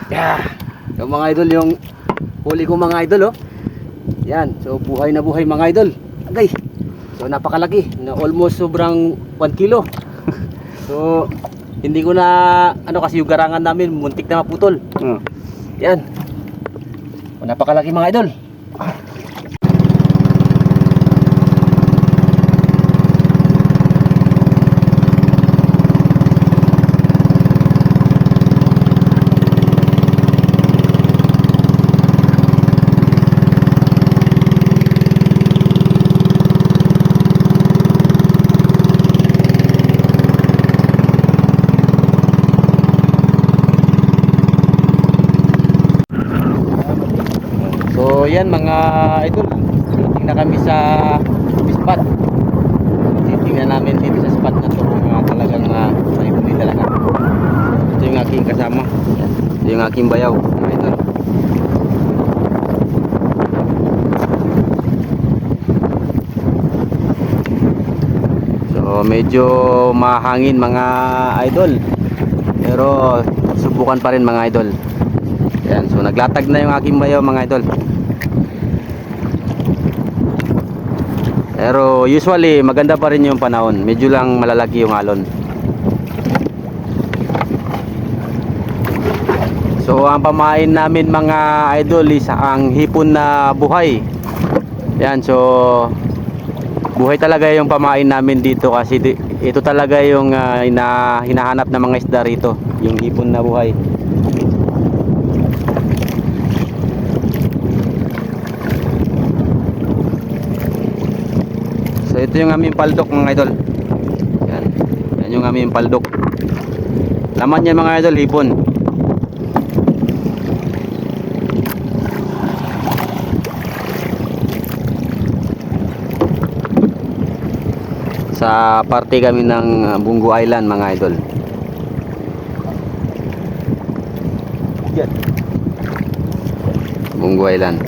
Yeah. Yung mga idol, yung huli ko mga idol, oh. Yan, so buhay na buhay mga idol. Agay. So napakalaki, na almost sobrang 1 kilo. So hindi ko na ano kasi yung garangan namin muntik na maputol. Yan. So, napakalaki mga idol. So yan mga idol, tingin na kami sa spot. Titingnan namin dito sa spot na to kung talagang may huli talaga. Ito yung aking kasama. Ito yung aking bayaw mga idol. So medyo mahangin mga idol, pero subukan pa rin mga idol. Yan, so naglatag na yung aking bayaw mga idol. Pero usually maganda pa rin yung panahon. Medyo lang malalaki yung alon. So ang pamain namin mga idol is ang hipon na buhay. Yan, so buhay talaga yung pamain namin dito kasi ito talaga yung hinahanap ng mga isda rito, yung hipon na buhay. So ito yung aming paldok mga idol. Yan. Yan yung aming paldok. Laman niya mga idol, hipon. Sa parte kami ng Bungo Island mga idol. Yan. Bungo Island.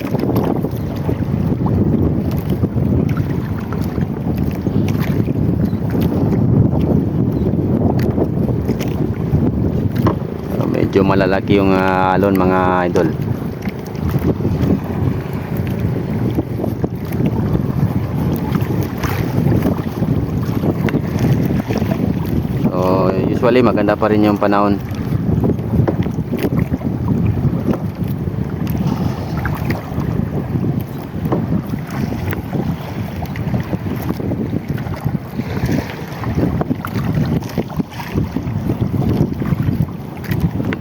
Medyo malalaki yung alon mga idol. So usually maganda pa rin yung panahon.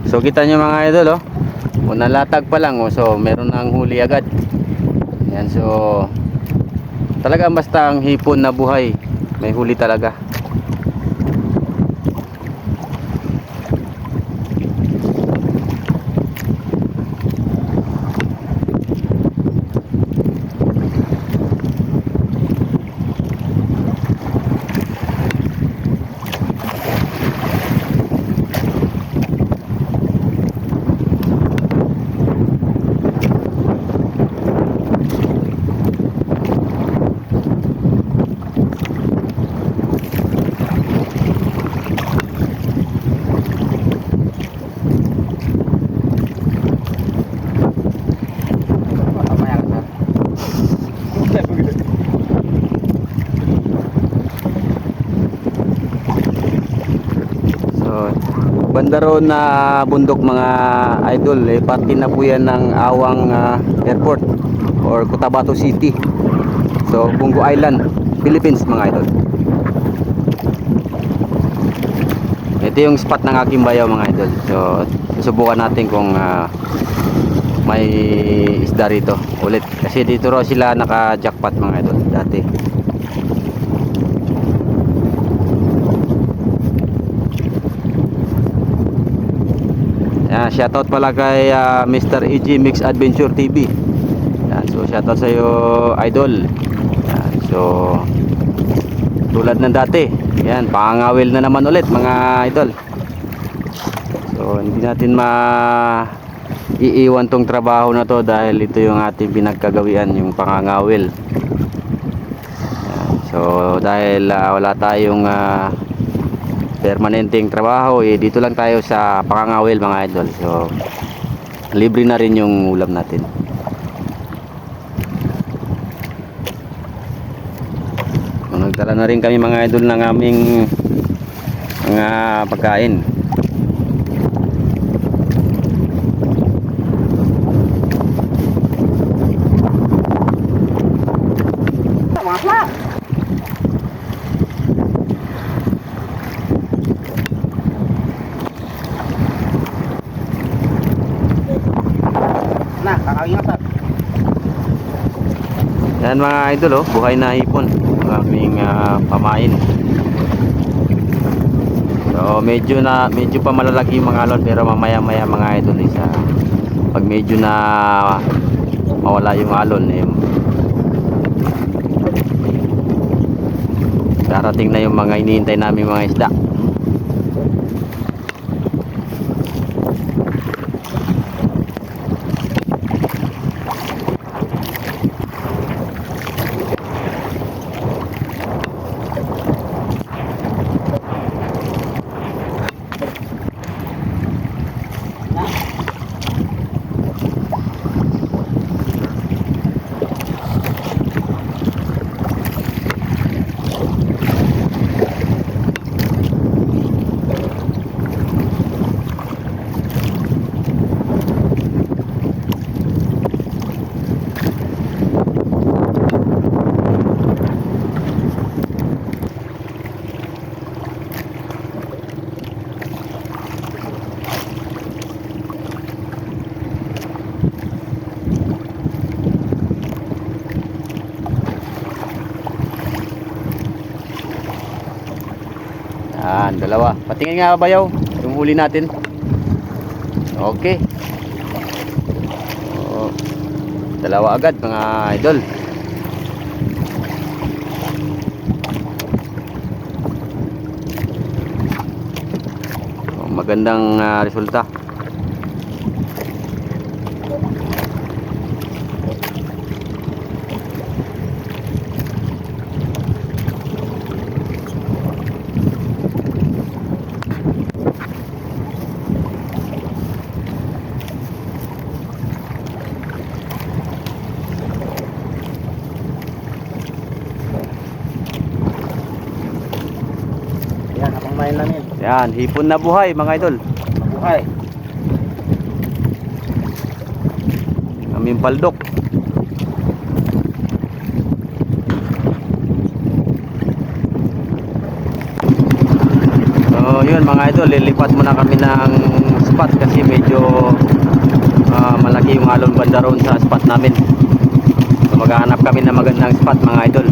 So kita nyo mga idol, oh, unang latag pa lang, oh, so meron nang huli agad. Yan, so talagang basta ang hipon na buhay may huli talaga. Banda roon na bundok mga idol, parte na po yan ng Awang Airport or Cotabato City. So Bungo Island, Philippines mga idol. Ito yung spot ng aking bayaw mga idol. So susubukan natin kung may isda rito ulit, kasi dito raw sila naka-jackpot mga idol dati. Shoutout pala kay Mr. EG Mix Adventure TV. Yan, so shoutout sa iyo idol. Yan, so tulad ng dati, yan, pangangawil na naman ulit mga idol. So hindi natin iiwan tong trabaho na to dahil ito yung ating pinagkagawian, yung pangangawil. Yan, so dahil wala tayong permanenteng trabaho, dito lang tayo sa Pangangawil mga idol. So libre na rin yung ulam natin. Nagdala na rin kami mga idol ng aming mga pagkain. Kakawingan. Yan mga idol, buhay na hipon ang aming pamain. So medyo pa malalaki yung mga alon, pero mamaya mga idol pag medyo na mawala yung alon darating na yung mga iniintay namin mga isda. Yan, dalawa. Patingin nga bayaw yung huli natin. Okay. So, dalawa agad mga idol. So, magandang resulta. Yan, ang pamain namin. Yan, hipon na buhay mga idol. Mabuhay. Aming paldok. So yun mga idol, lilipat muna kami ng spot kasi medyo malaki yung alon banda roon sa spot namin. So maghahanap kami ng magandang spot mga idol.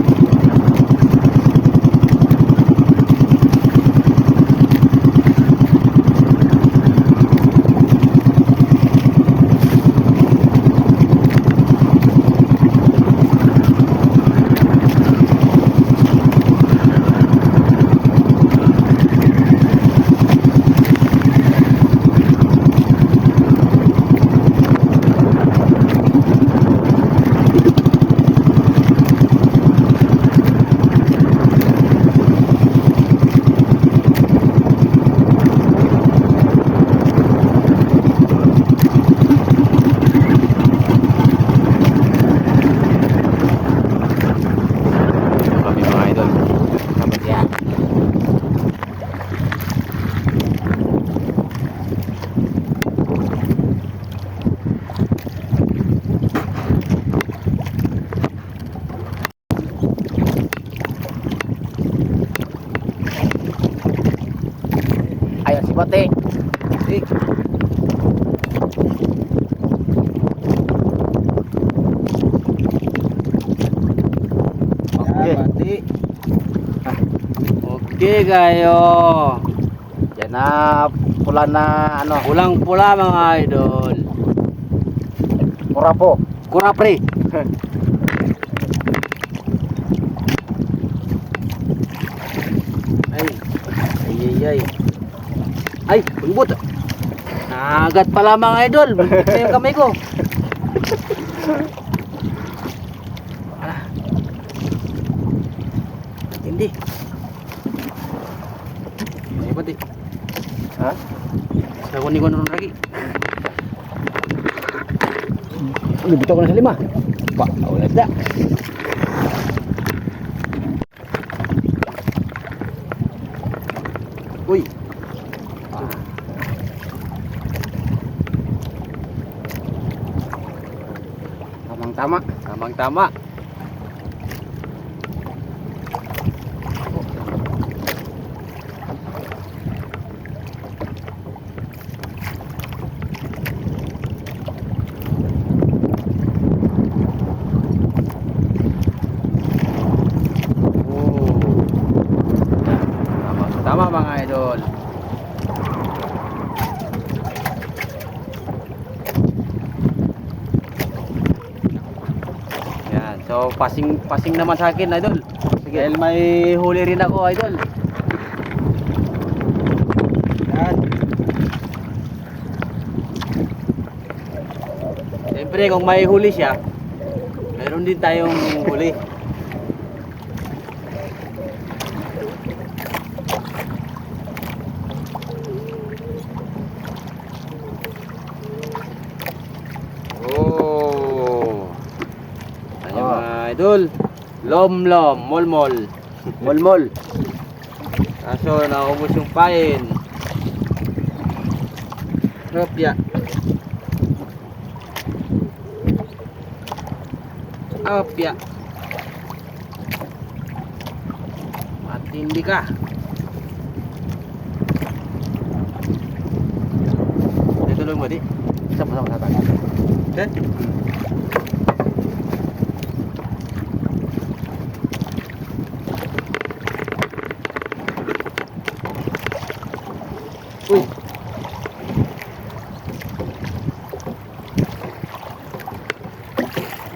Ayun si Bote. Okay. Okay kayo. Yan na pula na ano, Pulang pula mga idol. kurapo. Kurapre. Ay. Ay, bumbot. Nagat pala mga idol. Bumbot na yung kamay ko. Hindi. pati. Ha? Sa kunin ko nun lagi. Bitaw ko na sa 5. Pa, wala da. Uy. Tamang-tama. Tamang-tama. Tama mga idol. Yan. So passing naman sa akin idol. Sige. Dahil may huli rin ako idol. Yan. Siyempre kung may huli siya, meron din tayong huli. Idol, lom-lom, mol-mol. Mol-mol. Kaso naubos yung pain. Hopya. Hopya. Matindi ka. Ito lang mo di. Sama-sama sa tayo. Okay? Uy.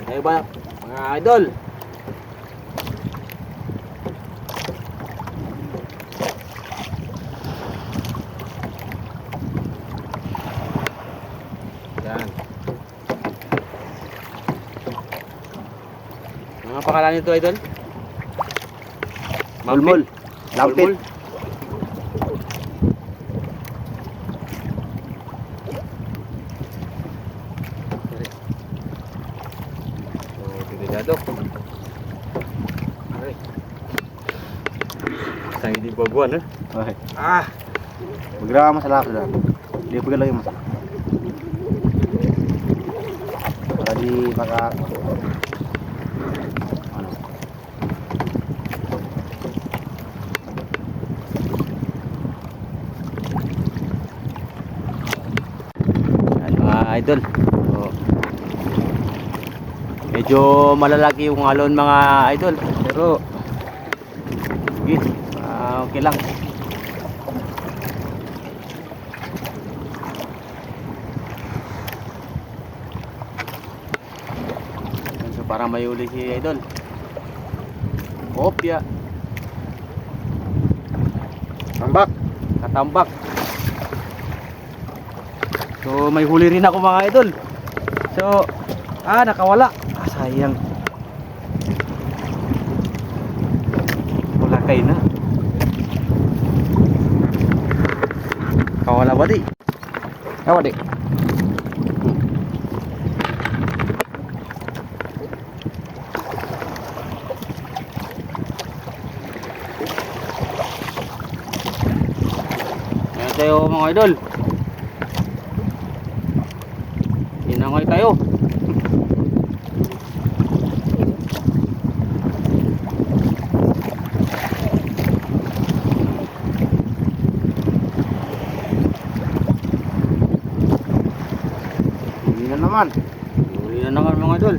Ayo ba mga idol? Yan. Mga pangalan nito idol? Mulmul. Lampit. Delikado. Ay. Sang hindi baguan eh. Okay. Ah, Magra masalah sudah. Dia pegang lagi masalah. Lagi maka ano. Yan mga idol. So, medyo malalaki yung alon mga idol. Pero sige, okay lang. So para may uli si idol. Kopya. Tambak. Katambak. So may huli rin ako mga idol. So nakawala. Sayang. Wala kayo na. Kawala ba di? Apa dik? Ayan tayo mga idol. Inangay tayo. Ini naman. Huli na naman mga idol.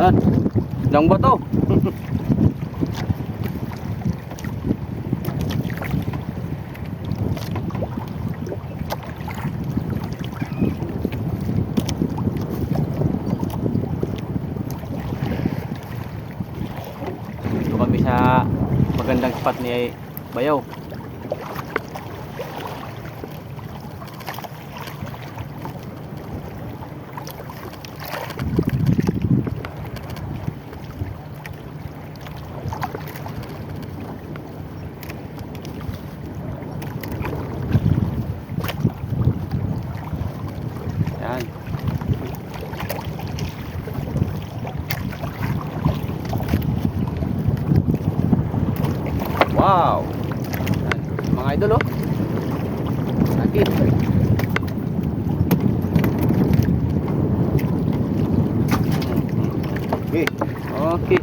Yan. Lang ba to? Dito kami sa magandang spot ni Bayaw. Wow. Yan, mga idol oh. Lagi. Okay. Okay.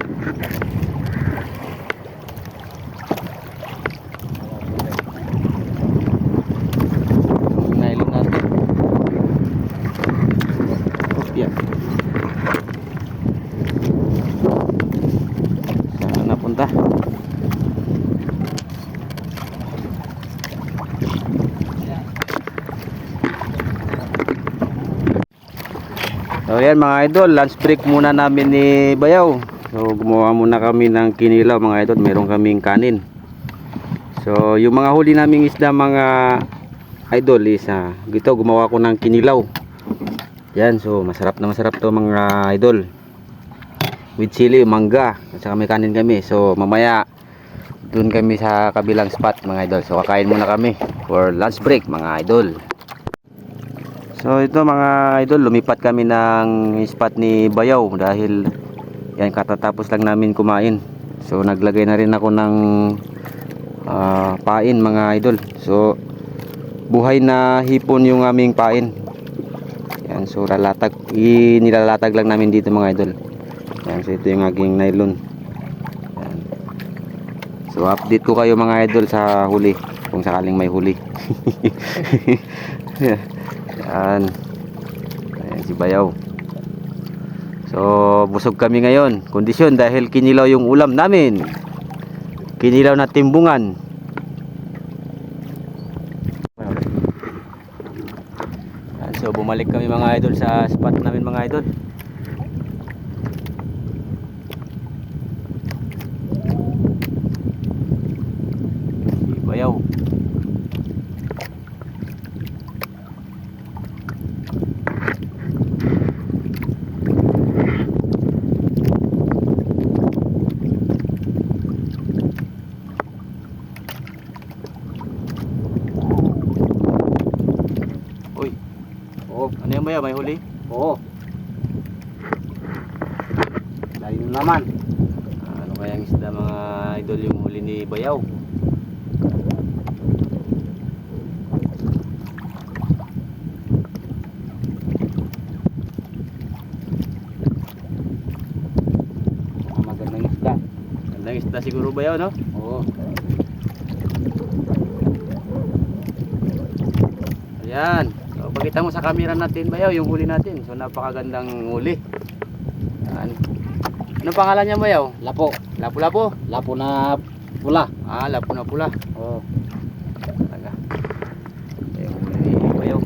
Nylon natin. Yan. Saan napunta? So yan mga idol, lunch break muna namin ni Bayaw. So gumawa muna kami ng kinilaw mga idol, meron kaming kanin. So yung mga huli naming isda mga idol is gito gumawa ko ng kinilaw. Yan, so masarap na masarap to mga idol. With chili, mangga, at saka may kanin kami. So mamaya dun kami sa kabilang spot mga idol. So kakain muna kami for lunch break mga idol. So ito mga idol, lumipat kami ng spot ni Bayaw dahil yan katatapos lang namin kumain. So naglagay na rin ako ng pain mga idol. So buhay na hipon yung aming pain. Yan, so nilalatag lang namin dito mga idol. Yan, so ito yung aking nylon. Yan. So update ko kayo mga idol sa huli kung sakaling may huli. Yan. Ayan si Bayaw. So busog kami ngayon. Kondisyon dahil kinilaw yung ulam namin. Kinilaw na timbungan. Yan, so bumalik kami mga idol sa spot namin mga idol. Si Bayaw. Uy. Oo. Ano yan Bayaw? May huli? Oo. Layo naman. Ano kayang isda mga idol yung huli ni Bayaw? Magandang isda. Gandang isda siguro Bayaw, no? Oo. Ayan. So pakita mo sa camera natin Bayaw yung huli natin. So napakagandang huli. Ayan. Ano pangalan niya Bayaw? Lapo. Lapu-lapu? Lapo na pula. Lapu na pula. Oo. Talaga. Yung huli ni Bayaw.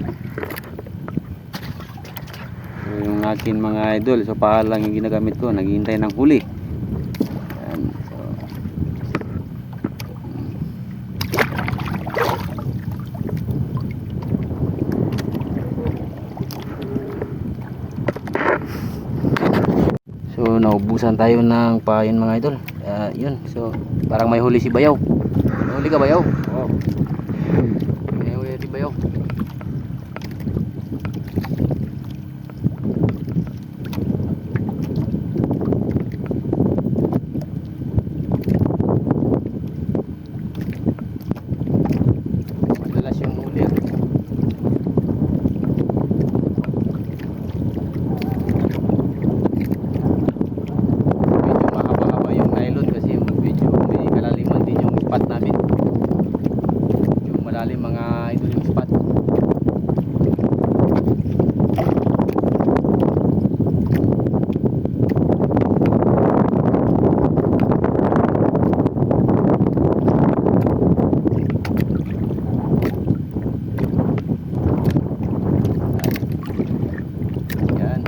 So, yung akin mga idol, so pahalang yung ginagamit ko, naghihintay ng huli. Ayan. So, so naubusan tayo ng pain mga idol. Yun. So parang may huli si Bayaw. May huli ka Bayaw? Oo. May huli si Bayaw. Madalas yung huli. Medyo mahaba-haba yung nylon kasi medyo may kalaliman din yung spot namin. Yung malalim mga idol yung spot. Yan.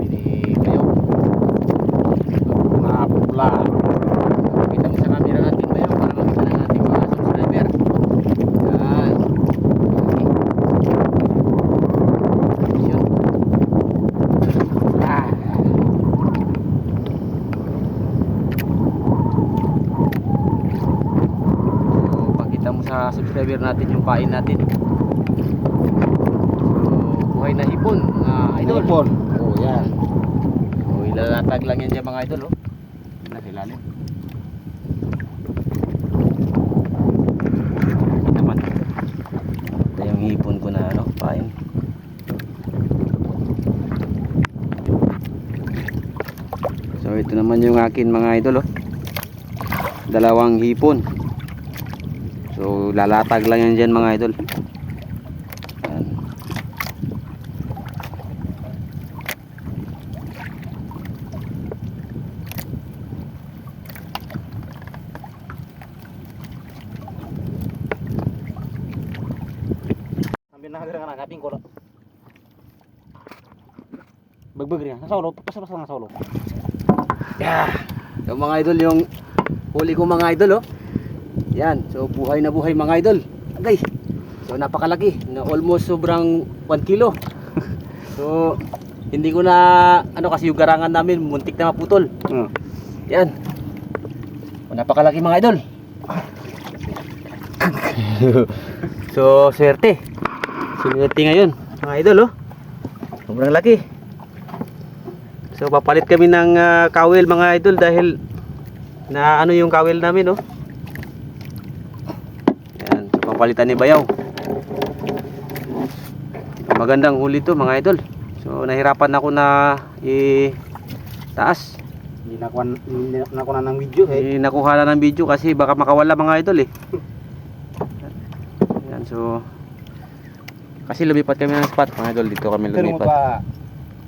Ini Bayaw. Na pula. Kita mo sa camera natin Bayaw para makita na natin mga subscriber. Yan. Yun. Ah. So, pakita mo sa subscriber natin yung pain natin. So, buhay na hipon mga idol. Hipon. Oo, yan. So, ilalatag lang yan dyan mga idol, oh. ilalim. Ito naman. Ito yung hipon ko na ano, pain. So ito naman yung akin mga idol oh. Dalawang hipon. So lalatag lang yan dyan mga idol. Yan. Ambil na hagara nga kaping ko. Bagbag rin. Nasa ulo, pasok nasa ulo. Yeah. Yung mga idol, yung huli ko mga idol oh. Yan, so buhay na buhay mga idol. Agay. So napakalaki, na almost sobrang 1 kilo. So hindi ko na ano kasi yung garangan namin muntik na maputol. Yan. So, napakalaki mga idol. So swerte. Swerte ngayon mga idol oh. Sobrang laki. So papalit kami ng kawil mga idol dahil na ano yung kawil namin oh. Yan, so papalitan ni Bayaw. Magandang huli to mga idol. So nahirapan ako na taas. Hindi nakuha na ng video eh. Nakuha na ng video kasi baka makawala mga idol eh. Yan, so kasi lumipat kami ng spot mga idol, dito kami Pero mo lumipat. pa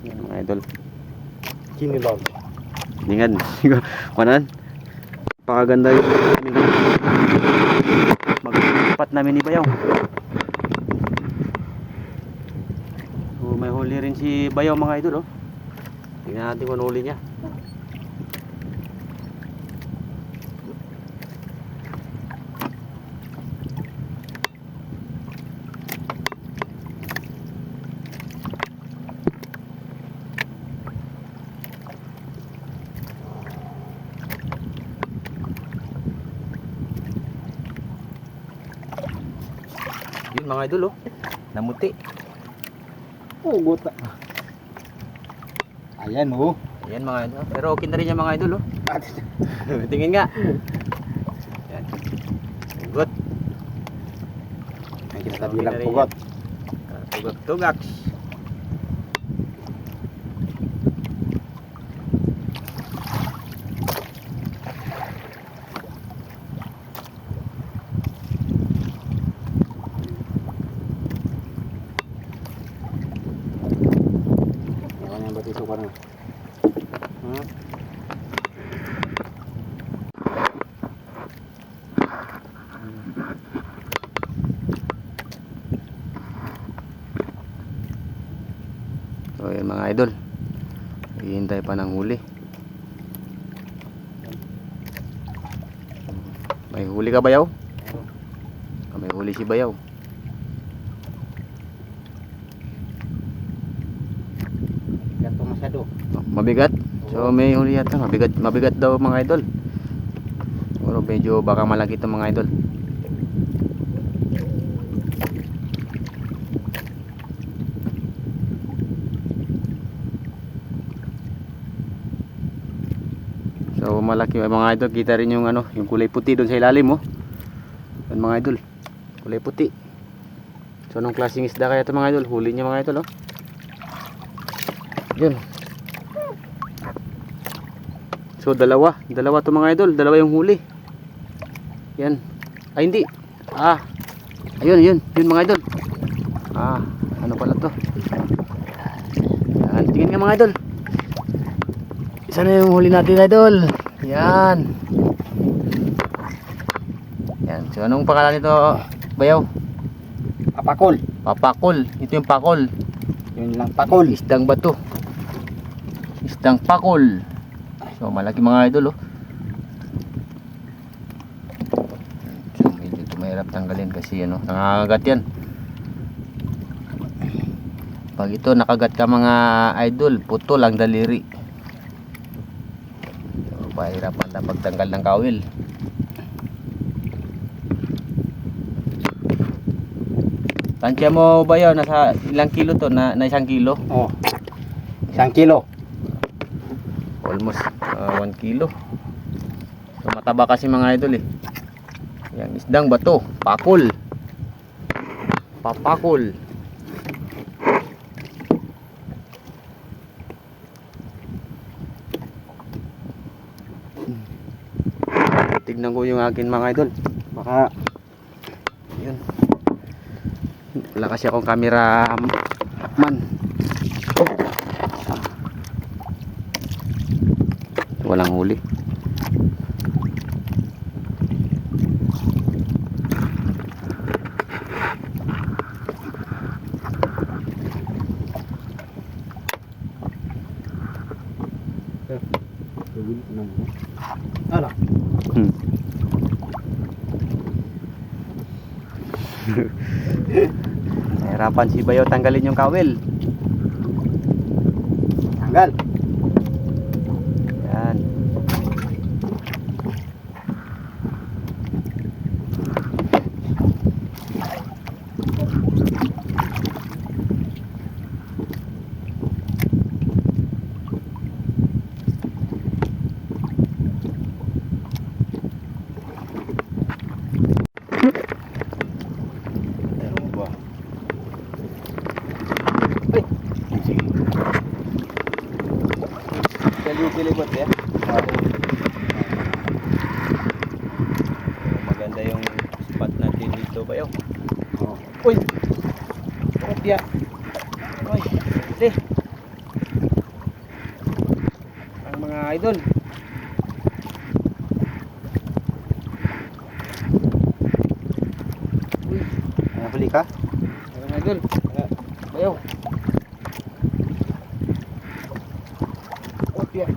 Yan, mga idol. kinilog. Dingan. Manan. Pakaganda yung mag-spot namin ni Bayaw. So may huli rin si Bayaw mga idol oh. Tingnan natin kung ano huli niya. Yun mga idol oh. Namuti. Oh, gota. Ayan oh. Ayan mga idol. Pero okay na rin yan mga idol oh. Tingin nga. Yan. Pugot. Ay kinatabi Okay lang na rin pugot. Pugot tugaks. Ayan yung batiso ko na. So yun mga idol. Hihintay pa ng huli. May huli ka Bayaw? May huli si Bayaw. Ganto masyado. Mabigat? So may huli yata. Mabigat daw mga idol. Pero medyo baka malaki ito mga idol. So malaki mga idol, kita rin yung ano, yung kulay puti doon sa ilalim oh. Yan mga idol. Kulay puti. So anong klaseng isda kaya ito mga idol? Huli niya mga idol oh. Yun. So dalawa to mga idol, dalawa yung huli. Yan. Ay hindi. Ayun mga idol. Ano pala to? Yan, tingin nga mga idol. Isa na yung huli natin idol. Yan. Yan. So anong pangalan nito Bayaw? Apakol. Papakol. Ito yung pakol. Yun lang pakol. Isdang bato. Isdang pakol. So malaki mga idol oh. So medyo ito mahirap tanggalin kasi ano, nakakagat yan. Pag ito nakagat ka mga idol, putol ang daliri. So pahirapan na pagtanggal ng kawil. Tansya mo ba yun? Nasa ilang kilo to? Na 1 kilo? Oh. 1 kilo. Almost 1 kilo. So, mataba kasi mga idol eh. Yang isdang bato, pakol. Papakol. Tignan ko yung akin mga idol. Baka yun. Wala kasi akong camera man. Walang huli. Ala. Nahirapan si Bayo tanggalin yung kawil. Tanggal. Yan. Meron ba? Ay, Sige. kalibot ya. Maganda yung spot natin dito Bayo. Oh. Uy! Kopya! Uy! Hindi! Ang mga idol. Uy! Huli ka? Mga idol. Bayo! Kopya!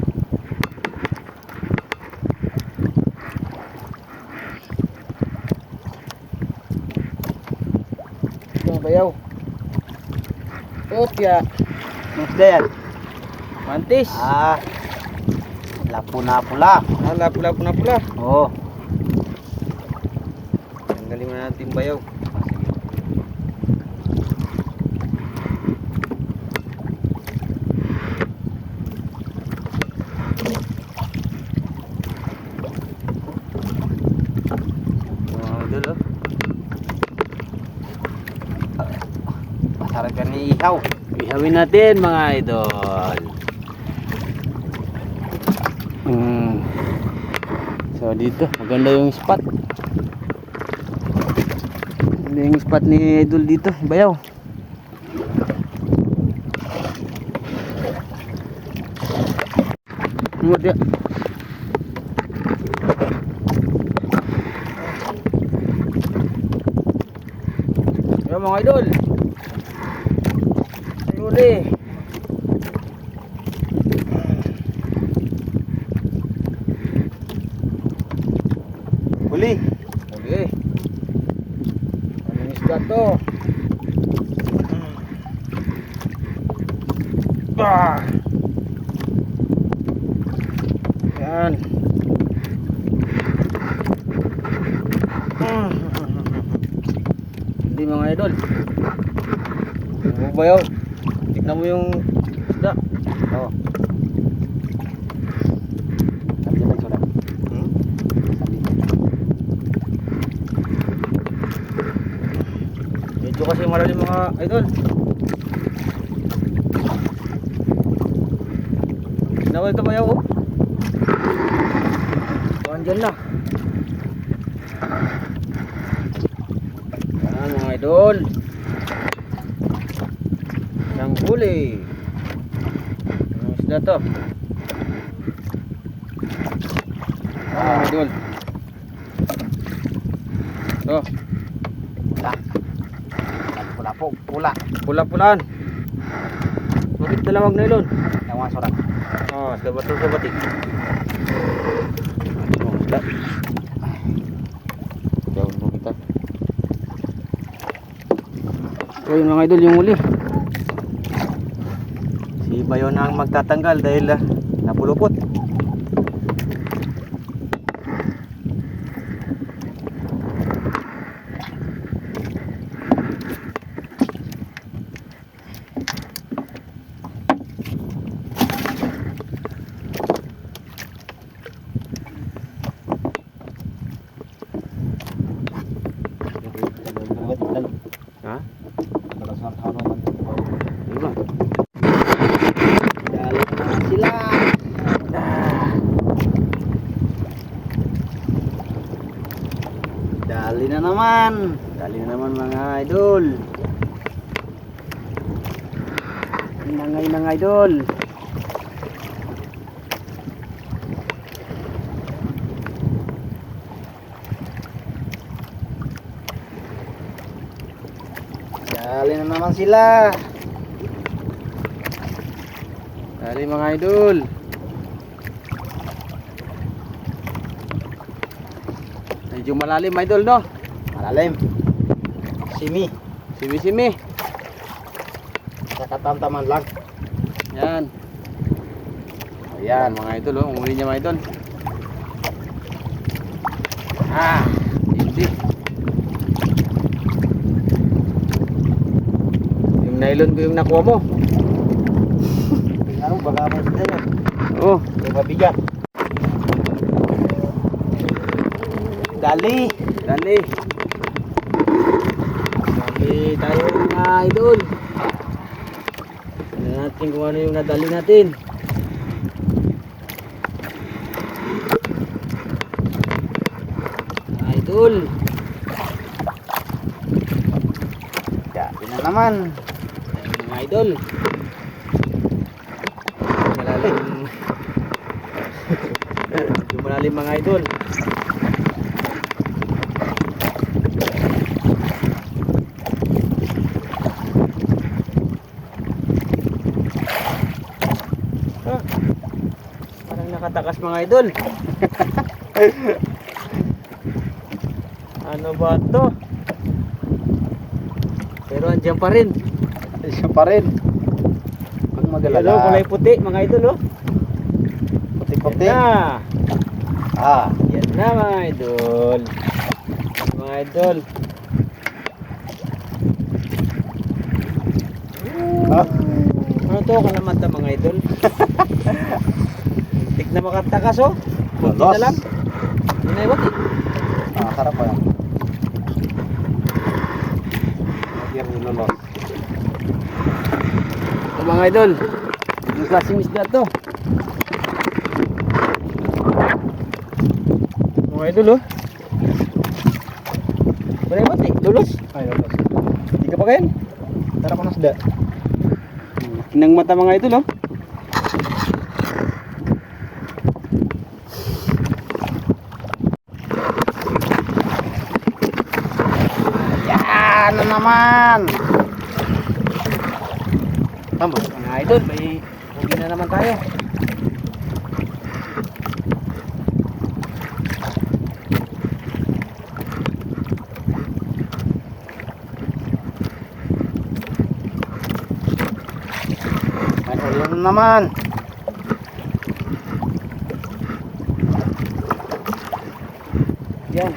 Yan Bayaw. Kopya! Isda yan. Mantis! Lapo na pula. Hala, pula. Oo. Tanggalin na natin Bayaw. Mga idol oh. Masarap yan ni ihaw. Ihawin natin mga idol. So dito, maganda yung spot. Maganda yung spot ni idol dito, Bayaw. Lumot ya. Ayan mga idol. Ay uli. Huli. Uli. Anong isda to? Ah. Yan. Hindi mga idol. Ano ba yun? Tignan mo yung isda. Oo. Sabi lang sulat. Sabi. Medyo kasi malalim mga idol. Nawal ka ba yaw? So andyan na. Yan mga idol. Isang huli. Anong isda to? Mga idol. So, Pula. Pula po. Pula. pula-pulaan. Bakit dalawang nylon? Ewan surat. Oh, sa bato sa batik. Oh, isda. Gawin mo kita. So yun mga idol, yung uli. Si Bayo na ang magtatanggal dahil napulupot. Dali na naman. Dali na naman mga idol. Ingay ng idol. Dali na naman sila. Dali mga idol. Medyo malalim idol no? Malalim. Simi. Simi-simi. Nakatamtaman lang. Yan. Ayan mga idol oh. Umuli niya mga idol. Hindi. Yung nylon ko yung nakuha mo. Tingnan mo, baka may sila yan. Oh. Yung mabigat. Dali. Dali. Dali tayo mga idol. Tignan natin kung ano yung nadali natin. Idol. Dali na naman. Ayan, mga idol. Malalim. Yung malalim mga idol. Parang nakatakas mga idol. Ano ba to? Pero andyan pa rin. Siya pa rin. Huwag Hello, magalala. kulay puti mga idol oh. Puti-puti. Yan na. Ah. Yan na mga idol. Mga idol. Ah. Ano to? Kalamata mga idol. Tik na makatakas oh. Kunti Lolos. na lang. Yun na iwag eh. Ah, sarap pa yan. Nagyan yung lulos. Ito mga idol. Yung klaseng isda to. Mga idol oh. Wala iwag eh. Lulos. Ay, lulos. Hindi ka pa kayan. Sarap ang nasda. Kinang mata mga idol oh. Yan na naman. Tama. Mga idol, may huli na naman tayo. Ay, huli na naman. Yan.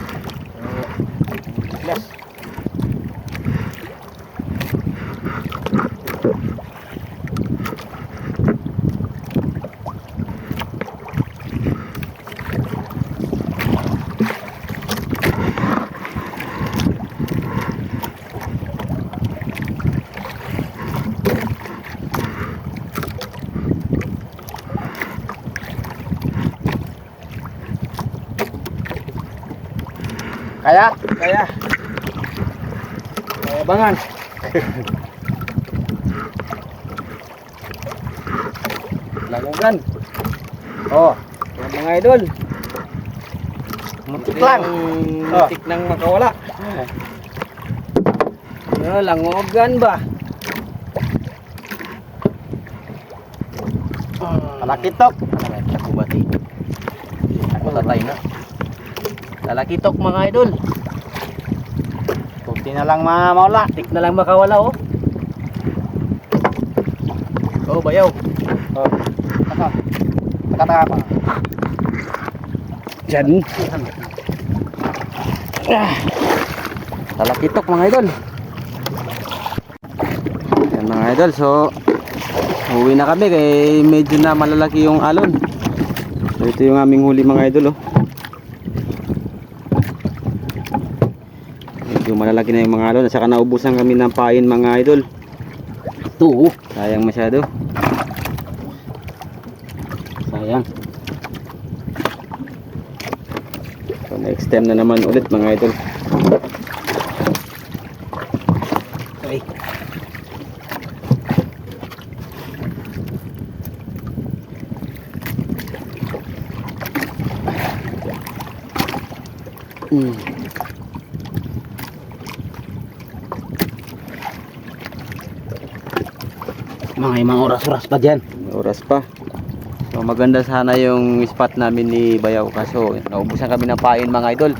Yes. Kaya? Kaya. Kaya bangan. Lagugan. Oh, yan mga idol. Muntik lang. Muntik nang makawala. Ano, langogan ba? Palakitok. Ako bati. Ako tatay na. Lalakitok mga idol. Kunti na lang mawala. Tik na lang makawala oh. Oh, bayaw. Oh. Taka pa. Diyan. Lalakitok mga idol. Yan mga idol, so uwi na kami kaya medyo na malalaki yung alon. So ito yung aming huli mga idol oh. Medyo malalaki na yung mga alon at saka naubusan kami ng pain mga idol. Ito, sayang masyado. Sayang. So next time na naman ulit mga idol. Okay. Hmm. Mga oras-oras pa dyan. Oras pa. So maganda sana yung spot namin ni Bayaw kaso naubusan kami ng pain mga idol.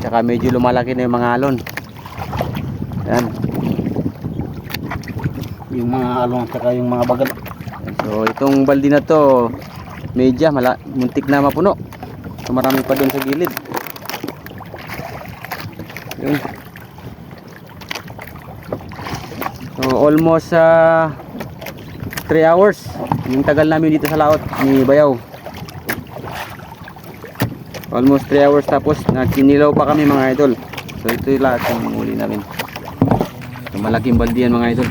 Tsaka medyo lumalaki na yung mga alon. Yan. Yung mga alon at saka yung mga bagat. So itong baldi na to medya muntik na mapuno. So marami pa doon sa gilid. Yun. So almost 3 hours yung tagal namin dito sa laot ni Bayaw. Almost 3 hours tapos nagkinilaw pa kami mga idol. So ito yung lahat ng muli namin. So, malaking baldi yan mga idol.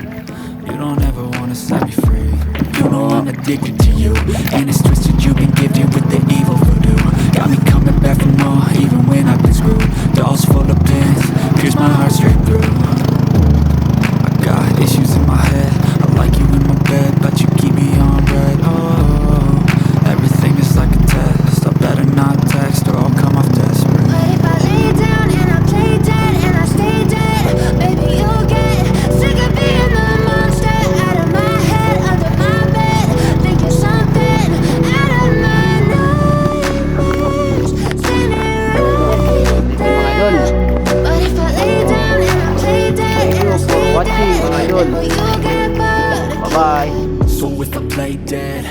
You don't ever wanna set me free. You know I'm addicted to you, and it's twisted. You've been gifted with the evil voodoo. Got me coming back for more, even when I've been screwed. Dolls full of pins, pierce my heart straight through. I got issues in my head. I like you in my bed, but you keep me on red. Oh, everything is like a test. I better not text or I'll come off desperate. But if I lay down and I play dead and I stay dead, maybe you'll get sick of being the monster out of my head, under my bed, thinking something out of my nightmares, sitting right there. But if I lay down and I play dead and I stay dead, maybe you'll get bored. Bye bye. So if I play dead,